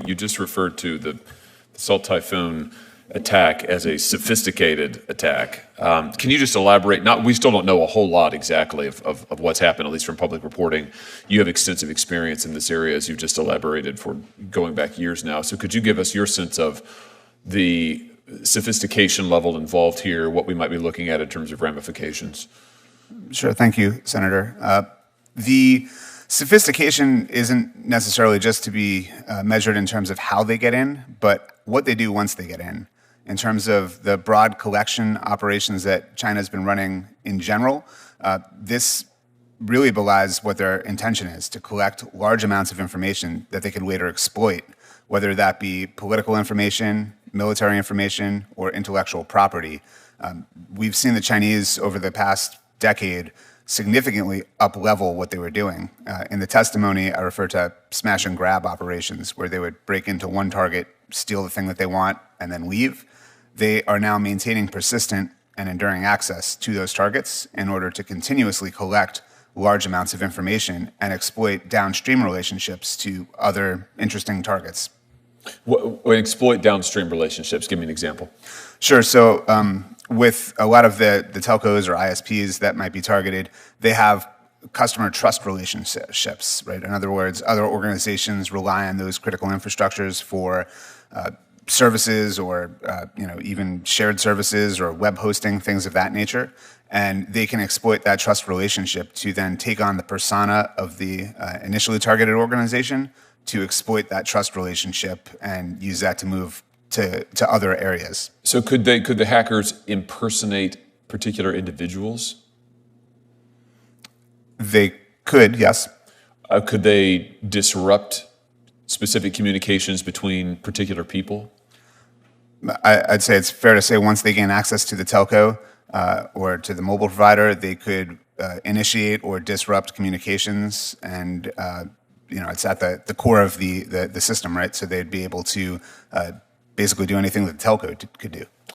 you just referred to the Salt Typhoon attack as a sophisticated attack. Can you just elaborate? We still don't know a whole lot exactly of what's happened, at least from public reporting. You have extensive experience in this area, as you've just elaborated, for going back years now. So could you give us your sense of the sophistication level involved here, what we might be looking at in terms of ramifications? Sure. Thank you, Senator. The sophistication isn't necessarily just to be measured in terms of how they get in, but what they do once they get in terms of the broad collection operations that China's been running in general. This really belies what their intention is, to collect large amounts of information that they could later exploit, whether that be political information, military information, or intellectual property. We've seen the Chinese over the past decade significantly up-level what they were doing. In the testimony, I refer to smash and grab operations, where they would break into one target, steal the thing that they want, and then leave. They are now maintaining persistent and enduring access to those targets in order to continuously collect large amounts of information and exploit downstream relationships to other interesting targets. Exploit downstream relationships. Give me an example. Sure. So with a lot of the telcos or ISPs that might be targeted, they have customer trust relationships, right? In other words, other organizations rely on those critical infrastructures for services or even shared services or web hosting, things of that nature. And they can exploit that trust relationship to then take on the persona of the initially targeted organization, to exploit that trust relationship and use that to move to other areas. So could the hackers impersonate particular individuals? They could, yes. Could they disrupt specific communications between particular people? I'd say it's fair to say once they gain access to the telco or to the mobile provider, they could initiate or disrupt communications, and it's at the core of the system, right? So they'd be able to basically do anything that the telco could do.